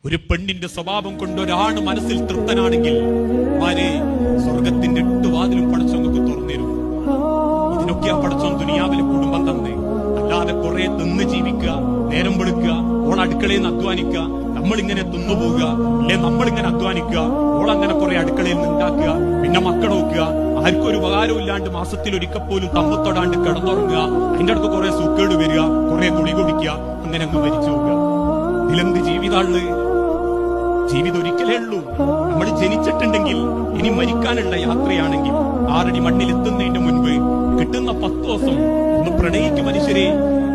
ഒരു പെണ്ണിന്റെ സ്വഭാവം കൊണ്ട് ഒരാണ് മനസ്സിൽ തൃപ്തനാണെങ്കിൽ സ്വർഗത്തിന്റെ 8 വാതിലും പടച്ചോങ്ങൾക്ക് തുറന്നിരും. ഇതിനൊക്കെയാ പടച്ചോൻ ദുനിയാവിലെ കുടുംബം തന്നെ. അല്ലാതെ കുറെ തിന്ന് ജീവിക്കുക, നേരം വെളുക്കുക, അടുക്കളയിൽ നിന്ന് അധ്വാനിക്കുക, നമ്മളിങ്ങനെ തിന്നുപോകുക, അല്ലെ നമ്മളിങ്ങനെ അധ്വാനിക്കുക, ഓളങ്ങനെ കുറെ അടുക്കളയിൽ നിന്ന് ഉണ്ടാക്കുക, പിന്നെ മക്കൾ നോക്കുക, ആർക്കും ഒരു ഉപകാരവും ഇല്ലാണ്ട് മാസത്തിൽ ഒരിക്കൽ പോലും തമ്മത്തൊടാണ്ട് കിടന്നുറങ്ങുക, അതിന്റെ അടുത്ത് കുറെ സൂക്കേട് വരിക, കുറെ കുളി കുടിക്കുക, അങ്ങനെ അങ്ങ് മരിച്ചു പോവുക. ഇതിലെന്ത് ജീവിതമാണ്? ജീവിതം ഒരിക്കലേ ഉള്ളൂ. നമ്മൾ ജനിച്ചിട്ടുണ്ടെങ്കിൽ ഇനി മരിക്കാനുള്ള യാത്രയാണെങ്കിൽ 6 അടി മണ്ണിലെത്തുന്നതിന്റെ മുൻപ് കിട്ടുന്ന 10 ദിവസം ഒന്ന് പ്രണയിക്കും മനുഷ്യരെ.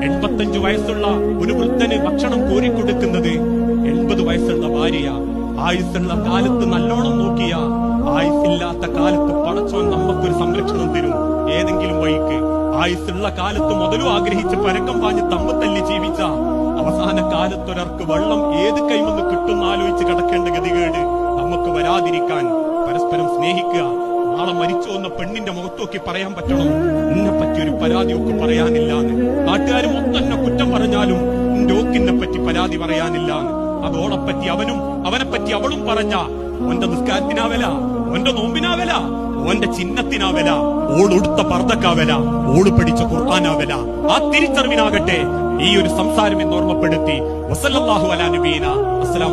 85 വയസ്സുള്ള ഒരു വൃദ്ധന് ഭക്ഷണം കോരിക്കൊടുക്കുന്നത് 80 വയസ്സുള്ള ഭാര്യ. ആയുസ്സുള്ള കാലത്ത് നല്ലോണം നോക്കിയ, ആയുസ്സില്ലാത്ത കാലത്ത് പടച്ചോൻ നമുക്കൊരു സംരക്ഷണം തരും ഏതെങ്കിലും വഴിക്ക്. ആയുസ്സുള്ള കാലത്ത് മുതലും ആഗ്രഹിച്ച് പരക്കം പാഞ്ഞ് തമ്മിത്തല്ലി ജീവിച്ച അവസാന കാലത്തൊരർക്ക് വെള്ളം ഏത് കൈമെന്ന് കിട്ടുന്ന ആലോചിച്ച് കിടക്കേണ്ട ഗതികേട് നമുക്ക് വരാതിരിക്കാൻ പരസ്പരം സ്നേഹിക്കുക. നാളെ മരിച്ചു വന്ന പെണ്ണിന്റെ മുഖത്തോക്കി പറയാൻ പറ്റണം, എന്നെ പറ്റി ഒരു പരാതിയൊക്കെ പറയാനില്ലാന്ന്. നാട്ടുകാർ മൊത്തം എന്നെ കുറ്റം പറഞ്ഞാലും എന്റെ ഓക്കിനെ പറ്റി പരാതി പറയാനില്ലാന്ന്. അതോളെപ്പറ്റി അവനും അവനെപ്പറ്റി അവളും പറഞ്ഞ ഓന്റെ നിസ്കാരത്തിനാവല, ഓന്റെ നോമ്പിനാവല, ഓന്റെ ചിഹ്നത്തിനാവല, ഓളുടുത്ത പർദ്ദക്കാവല, ഓള് പഠിച്ച ഖുർആനാവല. ആ തിരിച്ചറിവിനാകട്ടെ ഈ ഒരു സംസാരം എന്ന് ഓർമ്മപ്പെടുത്തി വസല്ലല്ലാഹു അലാ നബീന.